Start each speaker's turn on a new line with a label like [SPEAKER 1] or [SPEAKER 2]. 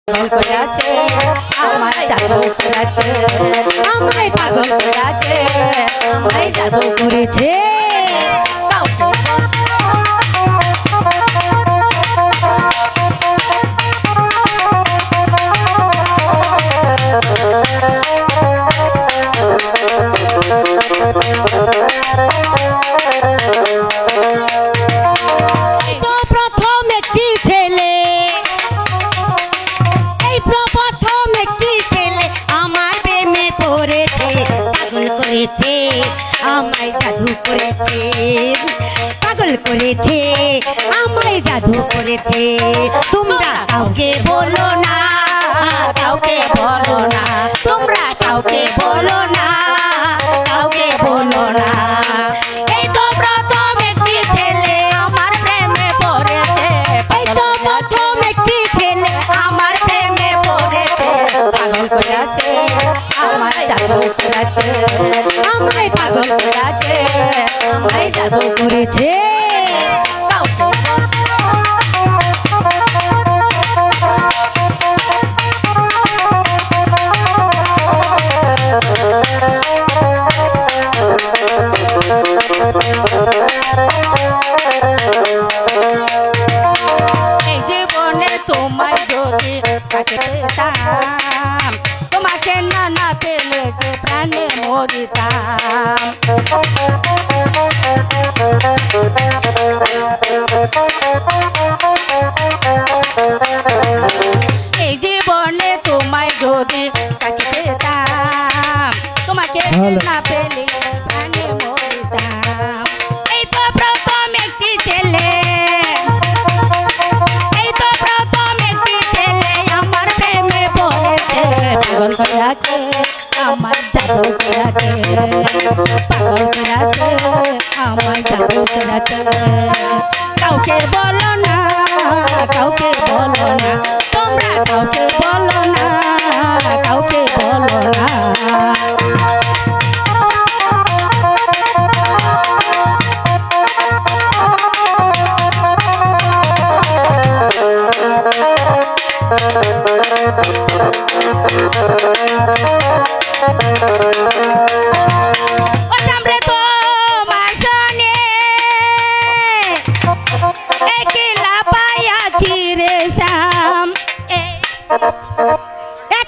[SPEAKER 1] পাগল করেছে আমার জাদু করেছে আমায় পাগল করেছে আমায় জাদু করেছে আমায় জাদু করেছে পাগল করেছে আমায় জাদু করেছে তোমরা কাউকে বলো না কাউকে বলো না তোমরা কাউকে বলো না কাউকে বলো না এই তো প্রথম একটি ছেলে আমার প্রেমে পড়েছে এই তো প্রথম একটি ছেলে আমার প্রেমে পড়েছে পাগল করেছে আমায় জাদু করেছে আমায় পাগল করেছে আমায় জাদু করেছে এই জীবনে তোমায় যদি তাকে পেতাম তোমাকে না না পেলে যে প্রাণে মরিতাম এই জীবনে তোমায় যদি কাছে পেতাম তোমাকে না পেলে প্রাণে মরিতাম এই তো প্রথম একটি ছেলে এই তো প্রথম একটি ছেলে আমার প্রেমে পড়েছে পাগল করেছে আমার জাদু করেছে পাগল করেছে আমার জাদু করেছে কাউকে বলো না কাউকে বলো না তোমরা কাউকে বলো না কাউকে বলো না